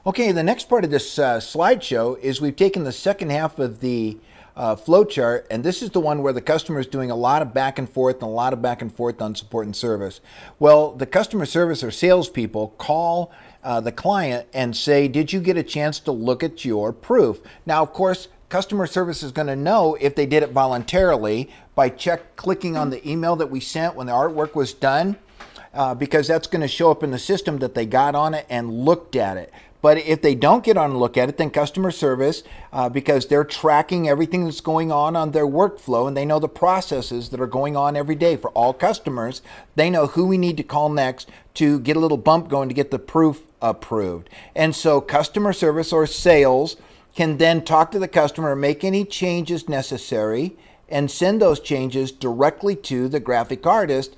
Okay, the next part of this slideshow is we've taken the second half of the flow chart, and this is the one where the customer is doing a lot of back and forth and a lot of back and forth on support and service. Well, the customer service or salespeople call the client and say, did you get a chance to look at your proof? Now, of course, customer service is going to know if they did it voluntarily by clicking on the email that we sent when the artwork was done, because that's going to show up in the system that they got on it and looked at it. But if they don't get on and look at it, then customer service, because they're tracking everything that's going on their workflow, and they know the processes that are going on every day for all customers, they know who we need to call next to get a little bump going to get the proof approved. And so customer service or sales can then talk to the customer, make any changes necessary, and send those changes directly to the graphic artist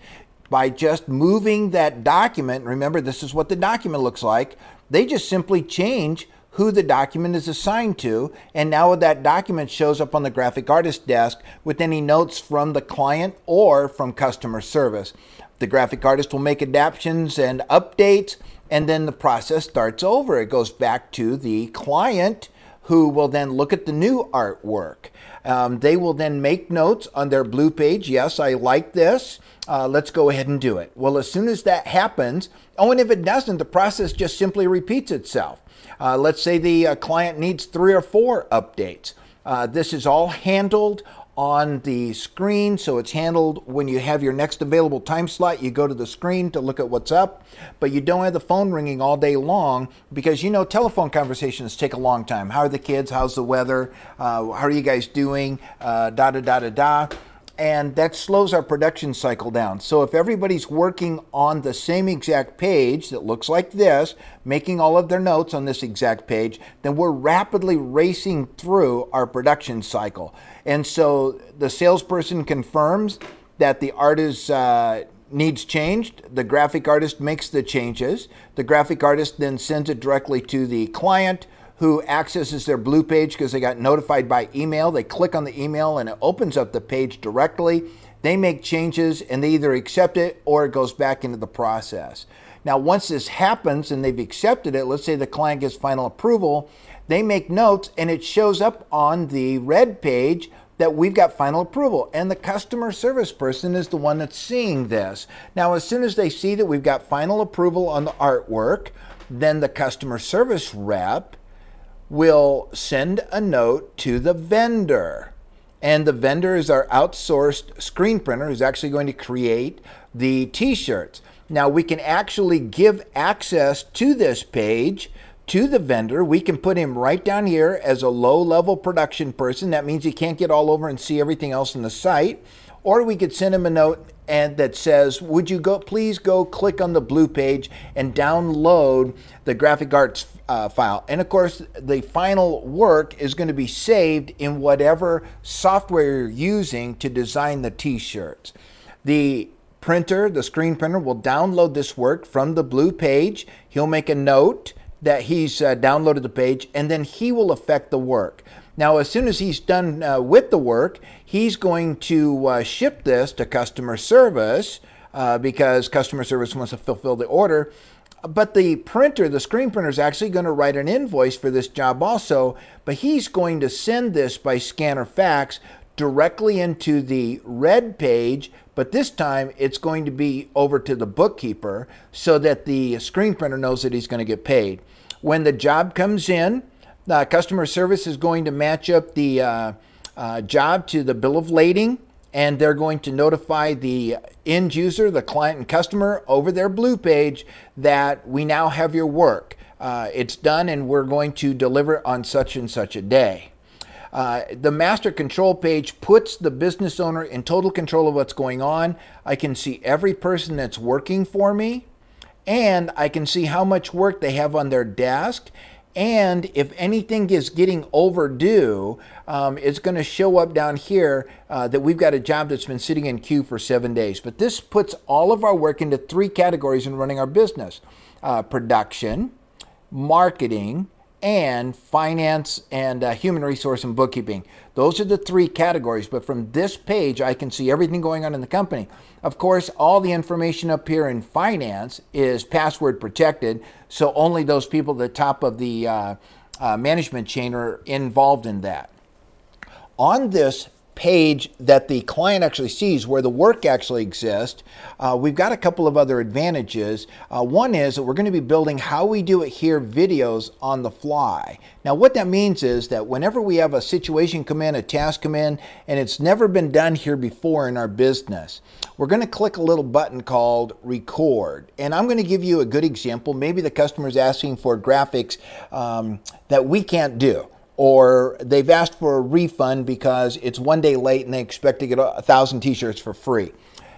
by just moving that document. Remember, this is what the document looks like. They just simply change who the document is assigned to, and now that document shows up on the graphic artist desk with any notes from the client or from customer service. The graphic artist will make adaptations and updates, and then the process starts over. It goes back to the client, who will then look at the new artwork. They will then make notes on their blue page. Yes, I like this. Let's go ahead and do it. Well, as soon as that happens, and if it doesn't, the process just simply repeats itself. Let's say the client needs 3 or 4 updates. This is all handled on the screen, so it's handled when you have your next available time slot. You go to the screen to look at what's up, but you don't have the phone ringing all day long, because telephone conversations take a long time. How are the kids? How's the weather? How are you guys doing? And that slows our production cycle down. So if everybody's working on the same exact page that looks like this, making all of their notes on this exact page, then we're rapidly racing through our production cycle. And so the salesperson confirms that the artist needs changed. The graphic artist makes the changes. The graphic artist then sends it directly to the client, who accesses their blue page because they got notified by email. They click on the email and it opens up the page directly. They make changes and they either accept it or it goes back into the process. Now, once this happens and they've accepted it, let's say the client gets final approval, they make notes and it shows up on the red page that we've got final approval, and the customer service person is the one that's seeing this. Now, as soon as they see that we've got final approval on the artwork, then the customer service rep will send a note to the vendor. And the vendor is our outsourced screen printer who's actually going to create the t-shirts. Now, we can actually give access to this page to the vendor. We can put him right down here as a low-level production person. That means he can't get all over and see everything else in the site. Or we could send him a note that says, would you please go click on the blue page and download the graphic arts file. And of course, the final work is going to be saved in whatever software you're using to design the t-shirts. The printer, the screen printer, will download this work from the blue page. He'll make a note that he's downloaded the page, and then he will affect the work. Now, as soon as he's done with the work, he's going to ship this to customer service because customer service wants to fulfill the order. But the printer, the screen printer, is actually going to write an invoice for this job also, but he's going to send this by scan or fax directly into the red page, but this time it's going to be over to the bookkeeper so that the screen printer knows that he's going to get paid. When the job comes in, customer service is going to match up the job to the bill of lading, and they're going to notify the end user, the client and customer, over their blue page that we now have your work. It's done and we're going to deliver on such and such a day. The master control page puts the business owner in total control of what's going on. I can see every person that's working for me, and I can see how much work they have on their desk. And if anything is getting overdue, it's going to show up down here that we've got a job that's been sitting in queue for 7 days. But this puts all of our work into 3 categories in running our business: production, marketing, and finance and human resource and bookkeeping. Those are the three categories, but from this page, I can see everything going on in the company. Of course, all the information up here in finance is password protected, so only those people at the top of the management chain are involved in that. On this page that the client actually sees where the work actually exists, we've got a couple of other advantages. One is that we're going to be building how we do it here videos on the fly. Now what that means is that whenever we have a situation come in, a task come in, and it's never been done here before in our business, we're going to click a little button called record. And I'm going to give you a good example. Maybe the customer's asking for graphics that we can't do, or they've asked for a refund because it's one day late and they expect to get 1,000 t-shirts for free.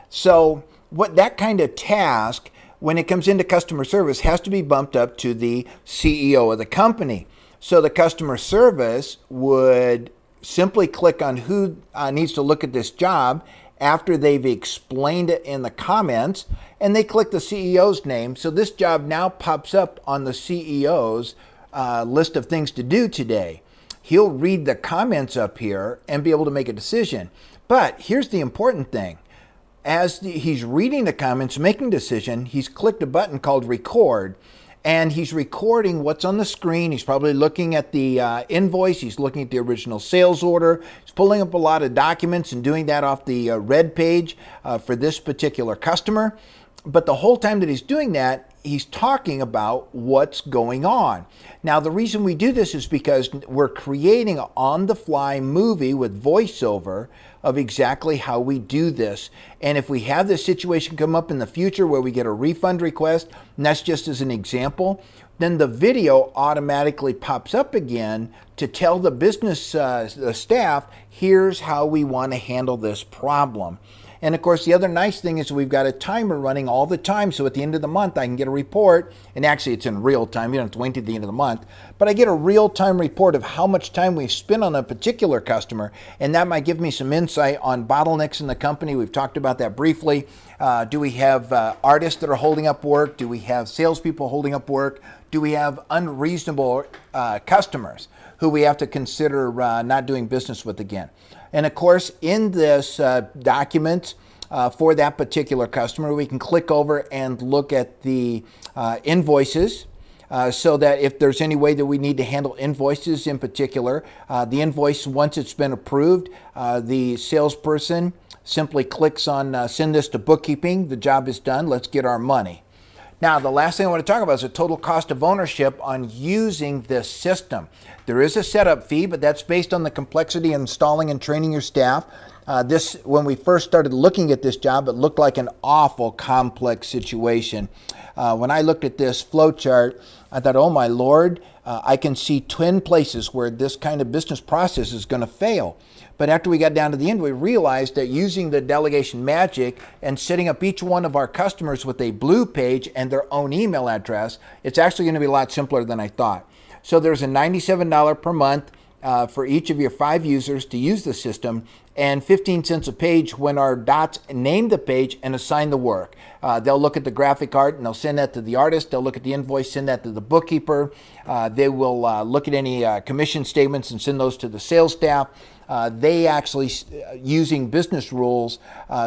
So what that kind of task, when it comes into customer service, has to be bumped up to the CEO of the company. So the customer service would simply click on who needs to look at this job after they've explained it in the comments, and they click the CEO's name. So this job now pops up on the CEO's list of things to do today. He'll read the comments up here and be able to make a decision. But here's the important thing. As he's reading the comments, making a decision, he's clicked a button called record, and he's recording what's on the screen. He's probably looking at the invoice. He's looking at the original sales order. He's pulling up a lot of documents and doing that off the red page for this particular customer. But the whole time that he's doing that, he's talking about what's going on. Now, the reason we do this is because we're creating an on-the-fly movie with voiceover of exactly how we do this. And if we have this situation come up in the future where we get a refund request, and that's just as an example, then the video automatically pops up again to tell the business the staff, here's how we want to handle this problem. And of course, the other nice thing is we've got a timer running all the time. So at the end of the month, I can get a report. And actually, it's in real time. You don't have to wait to the end of the month. But I get a real-time report of how much time we've spent on a particular customer. And that might give me some insight on bottlenecks in the company. We've talked about that briefly. Do we have artists that are holding up work? Do we have salespeople holding up work? Do we have unreasonable customers who we have to consider not doing business with again? And of course, in this document for that particular customer, we can click over and look at the invoices so that if there's any way that we need to handle invoices in particular, the invoice, once it's been approved, the salesperson simply clicks on send this to bookkeeping. The job is done. Let's get our money. Now, the last thing I want to talk about is the total cost of ownership on using this system. There is a setup fee, but that's based on the complexity of installing and training your staff. When we first started looking at this job, it looked like an awful complex situation. When I looked at this flow chart, I thought, oh my Lord, I can see 10 places where this kind of business process is going to fail. But after we got down to the end, we realized that using the delegation magic and setting up each one of our customers with a blue page and their own email address, it's actually going to be a lot simpler than I thought. So there's a $97 per month for each of your 5 users to use the system, and 15 cents a page when our dots name the page and assign the work. They'll look at the graphic art and they'll send that to the artist. They'll look at the invoice, send that to the bookkeeper. They will look at any commission statements and send those to the sales staff. They actually, using business rules,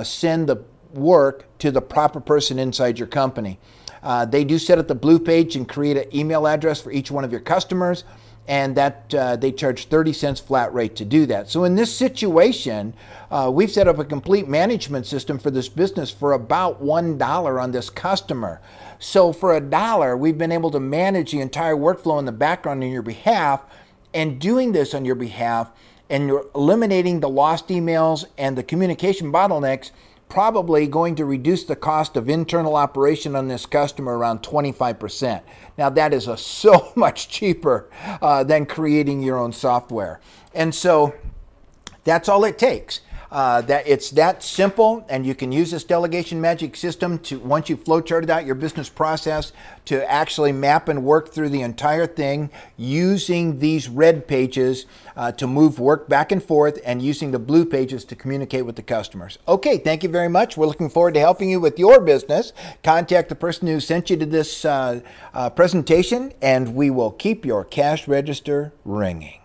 send the work to the proper person inside your company. They do set up the blue page and create an email address for each one of your customers, and that they charge 30 cents flat rate to do that. So in this situation, we've set up a complete management system for this business for about $1 on this customer. So for $1, we've been able to manage the entire workflow in the background on your behalf, and doing this on your behalf, and you're eliminating the lost emails and the communication bottlenecks, probably going to reduce the cost of internal operation on this customer around 25%. Now that is so much cheaper than creating your own software. And so that's all it takes. that it's that simple, and you can use this delegation magic system to, once you've flowcharted out your business process, to actually map and work through the entire thing using these red pages to move work back and forth, and using the blue pages to communicate with the customers. Okay, thank you very much. We're looking forward to helping you with your business. Contact the person who sent you to this presentation, and we will keep your cash register ringing.